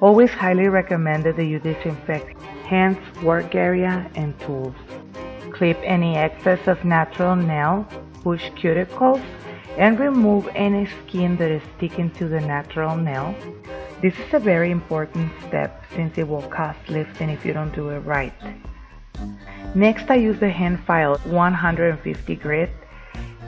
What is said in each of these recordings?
Always highly recommended that you disinfect hands, work area, and tools. Clip any excess of natural nail, push cuticles, and remove any skin that is sticking to the natural nail. This is a very important step since it will cause lifting if you don't do it right. Next, I use the hand file 150 grit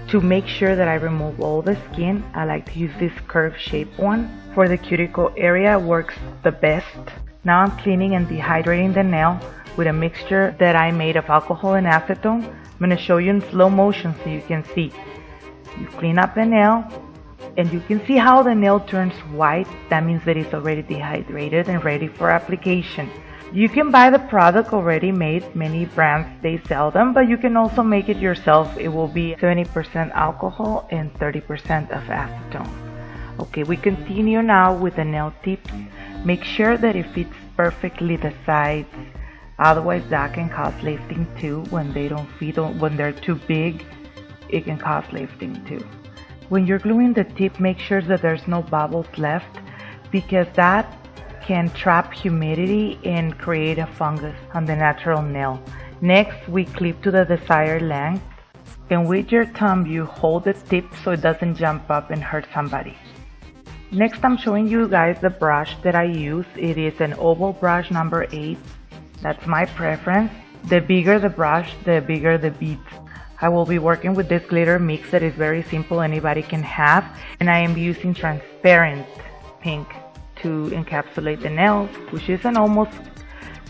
to make sure that I remove all the skin. I like to use this curved shape one. For the cuticle area, works the best. Now I'm cleaning and dehydrating the nail with a mixture that I made of alcohol and acetone. I'm going to show you in slow motion so you can see. You clean up the nail and you can see how the nail turns white. That means that it's already dehydrated and ready for application. You can buy the product already made. Many brands, they sell them, but you can also make it yourself. It will be 70% alcohol and 30% of acetone. Okay, we continue now with the nail tips. Make sure that it fits perfectly the sides. Otherwise, that can cause lifting too. When they don't fit, when they're too big, it can cause lifting too. When you're gluing the tip, make sure that there's no bubbles left, because that can trap humidity and create a fungus on the natural nail. Next, we clip to the desired length, and with your thumb you hold the tip so it doesn't jump up and hurt somebody. Next, I'm showing you guys the brush that I use. It is an oval brush number 8. That's my preference. The bigger the brush, the bigger the beads. I will be working with this glitter mix that is very simple, anybody can have, and I am using transparent pink to encapsulate the nails, which isn't almost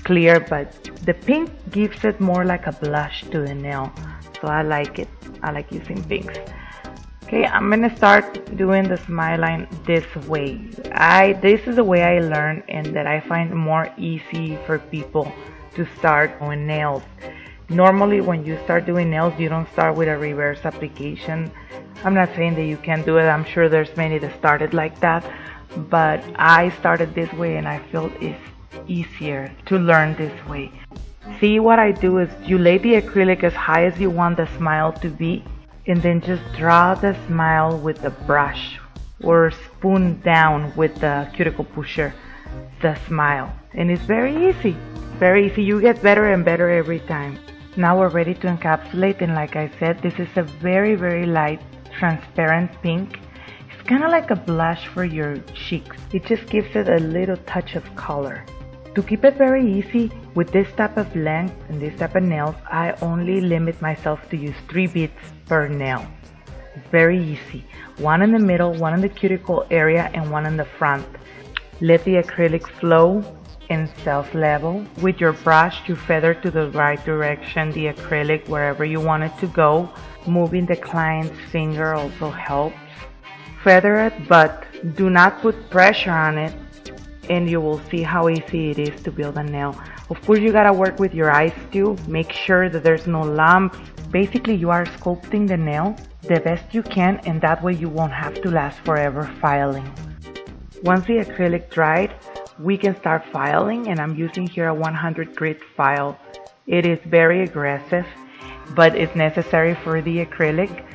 clear, but the pink gives it more like a blush to the nail, so I like it. I like using pinks. Okay, I'm gonna start doing the smile line this way. This is the way I learned and that I find more easy for people to start doing nails. Normally when you start doing nails, you don't start with a reverse application. I'm not saying that you can't do it. I'm sure there's many that started like that, but I started this way and I feel it's easier to learn this way. See, what I do is you lay the acrylic as high as you want the smile to be, and then just draw the smile with the brush or spoon down with the cuticle pusher the smile, and it's very easy. Very easy. You get better and better every time. Now we're ready to encapsulate, and like I said, this is a very, very light transparent pink. It's kind of like a blush for your cheeks. It just gives it a little touch of color. To keep it very easy, with this type of length and this type of nails, I only limit myself to use 3 beads per nail. It's very easy. One in the middle, one in the cuticle area, and one in the front. Let the acrylic flow and self-level. With your brush, you feather to the right direction the acrylic wherever you want it to go. Moving the client's finger also helps. Feather it, but do not put pressure on it, and you will see how easy it is to build a nail. Of course, you gotta work with your eyes too. Make sure that there's no lumps. Basically, you are sculpting the nail the best you can, and that way you won't have to last forever filing. Once the acrylic dried, we can start filing, and I'm using here a 100 grit file. It is very aggressive, but it's necessary for the acrylic.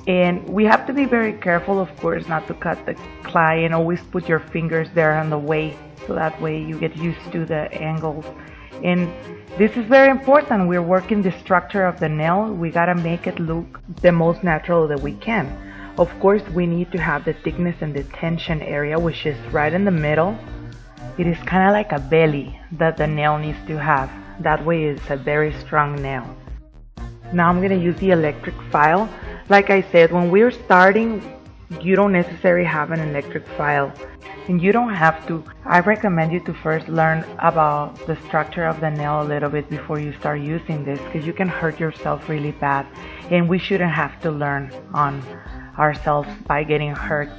And we have to be very careful, of course, not to cut the client. Always put your fingers there on the way, so that way you get used to the angles. And this is very important. We're working the structure of the nail. We gotta make it look the most natural that we can. Of course, we need to have the thickness and the tension area, which is right in the middle. It is kind of like a belly that the nail needs to have. That way it's a very strong nail. Now I'm going to use the electric file. Like I said, when we're starting, you don't necessarily have an electric file. And you don't have to. I recommend you to first learn about the structure of the nail a little bit before you start using this, because you can hurt yourself really bad. And we shouldn't have to learn on ourselves by getting hurt.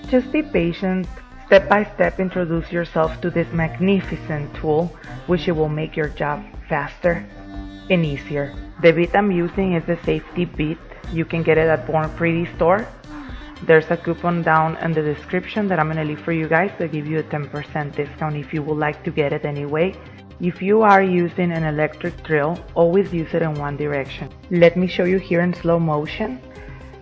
Just be patient. Step by step, introduce yourself to this magnificent tool, which it will make your job faster and easier. The bead I'm using is the safety bead. You can get it at Born Pretty store. There's a coupon down in the description that I'm going to leave for you guys to give you a 10% discount if you would like to get it anyway. If you are using an electric drill, always use it in one direction. Let me show you here in slow motion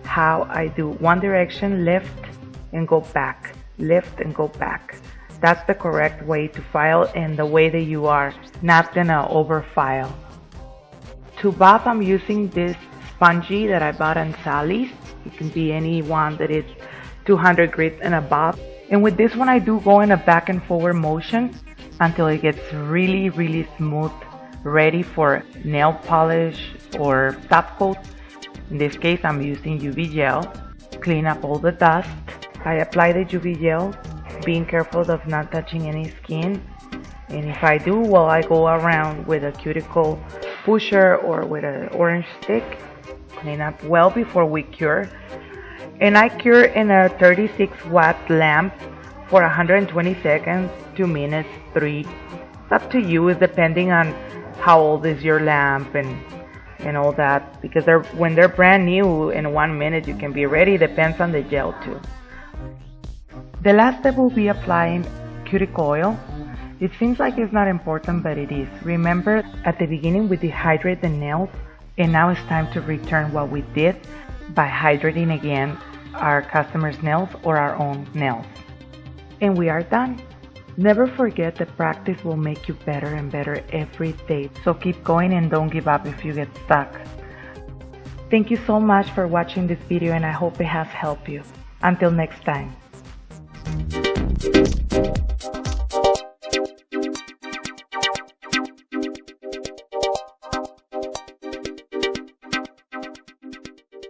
how I do one direction, lift and go back. Lift and go back. That's the correct way to file and the way that you are not gonna overfile. To buff, I'm using this spongy that I bought on Sally's. It can be any one that is 200 grit and above. And with this one, I do go in a back and forward motion until it gets really, really smooth, ready for nail polish or top coat. In this case, I'm using UV gel. Clean up all the dust. I apply the UV gel, being careful of not touching any skin. And if I do, well, I go around with a cuticle pusher or with an orange stick. Clean up well before we cure. And I cure in a 36 watt lamp for 120 seconds, 2 minutes, 3. It's up to you, it's depending on how old is your lamp and all that. Because when they're brand new, in 1 minute you can be ready. Depends on the gel too. The last step will be applying cuticle oil. It seems like it's not important, but it is. Remember, at the beginning we dehydrate the nails, and now it's time to return what we did by hydrating again our customers' nails or our own nails. And we are done. Never forget that practice will make you better and better every day. So keep going and don't give up if you get stuck. Thank you so much for watching this video, and I hope it has helped you. Until next time.